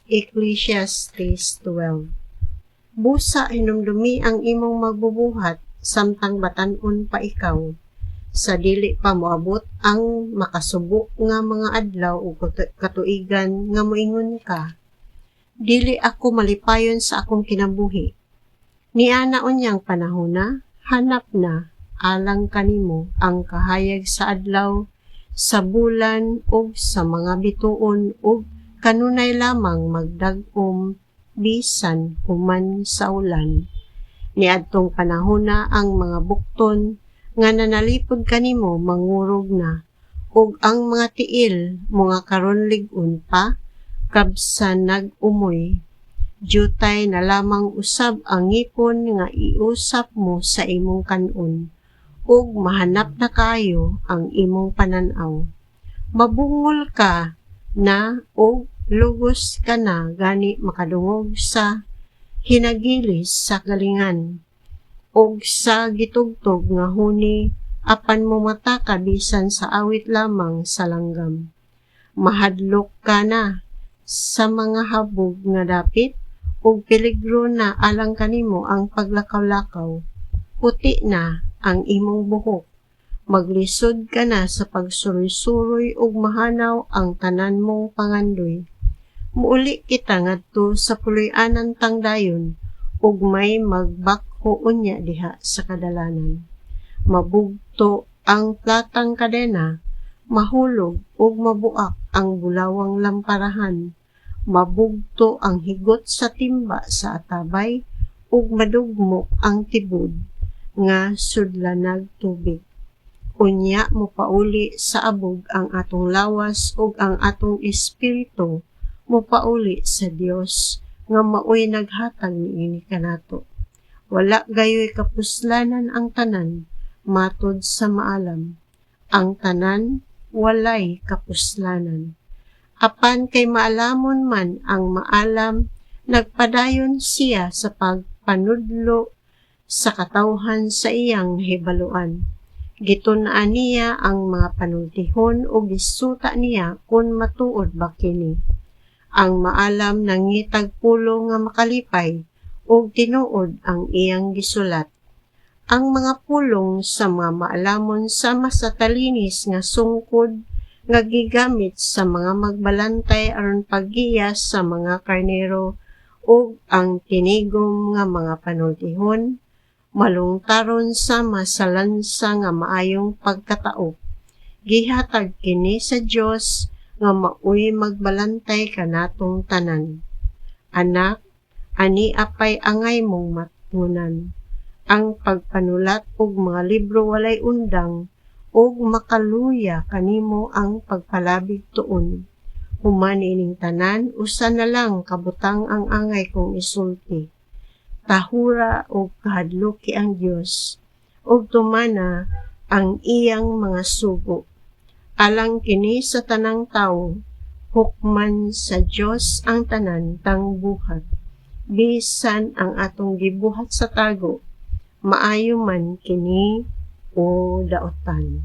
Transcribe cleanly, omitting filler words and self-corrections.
Ecclesiastes 12. Busa hinumdumi ang imong magbubuhat, samtang batan-on pa ikaw. Sa dili pa moabot ang makasubo nga mga adlaw o katuigan nga moingon ka. Dili ako malipayon sa akong kinabuhi. Niana unyang panahona, hanap na, alang kanimo ang kahayag sa adlaw, sa bulan o sa mga bituon o kanunay lamang magdag-om bisan human sa ulan. Niadtong panahona ang mga bukton nga nanalipod kanimo mangurog na, ug ang mga tiil mga karon lig-on pa kabsa nag-umoy. Jutay na lamang usab ang ngipon nga iusap mo sa imong kanon, ug mahanap na kayo ang imong pananaw. Mabungol ka na ug lugos ka na gani makadungog sa hinagilis sa galingan, ug sa gitugtog nga huni apan mo mata bisan sa awit lamang sa langgam. Mahadlok ka na sa mga habog nga dapit, ug peligro na alang kanimo ang paglakaw-lakaw. Puti na ang imong buhok, maglisod ka na sa pagsuroy-suroy ug mahanaw ang tanan mong pangandoy. Muuli kita ngadto sa puloy-anan tangdayon, ug may magbakho unya diha sa kadalanan. Mabugto ang platang kadena, mahulog ug mabuak ang bulawang lamparahan. Mabugto ang higot sa timba sa atabay, ug madugmok ang tibod nga sudlanag tubig. Unya mo pauli sa abog ang atong lawas ug ang atong espiritu mo pauli sa Dios nga maoy naghatag niini kanato. Wala gayoy kapuslanan ang tanan matud sa maalam. Ang tanan walay kapuslanan. Apan kay maalamon man ang maalam, nagpadayon siya sa pagpanudlo sa katawhan sa iyang hibaluan. Gitun-an niya ang mga panultihon o gisuta niya kung matuod ba kini. Ang maalam nangitag pulo nga makalipay ug tinuod ang iyang gisulat. Ang mga pulong sa mga maalamon sama sa talinis nga sungkod nga gigamit sa mga magbalantay aron paggiyas sa mga karnero, ug ang tinigom nga mga panultihon malungtaron sama sa lansa nga maayong pagkataop. Gihatag kini sa Dios nga maoy magbalantay kanatong tanan. Anak, ani apay angay mong matngunan. Ang pagpanulat og mga libro walay undang, ug makaluya kanimo ang pagpalabig tuon. Human ining tanan, usa na lang kabutang ang angay kong isulti. Tahura og kahadloki ang Dios, ug tumana ang iyang mga sugo. Alang kini sa tanang tawo, hukman sa Dios ang tanan tang buhat. Bisan ang atong gibuhat sa tago, maayo man kini o daotan.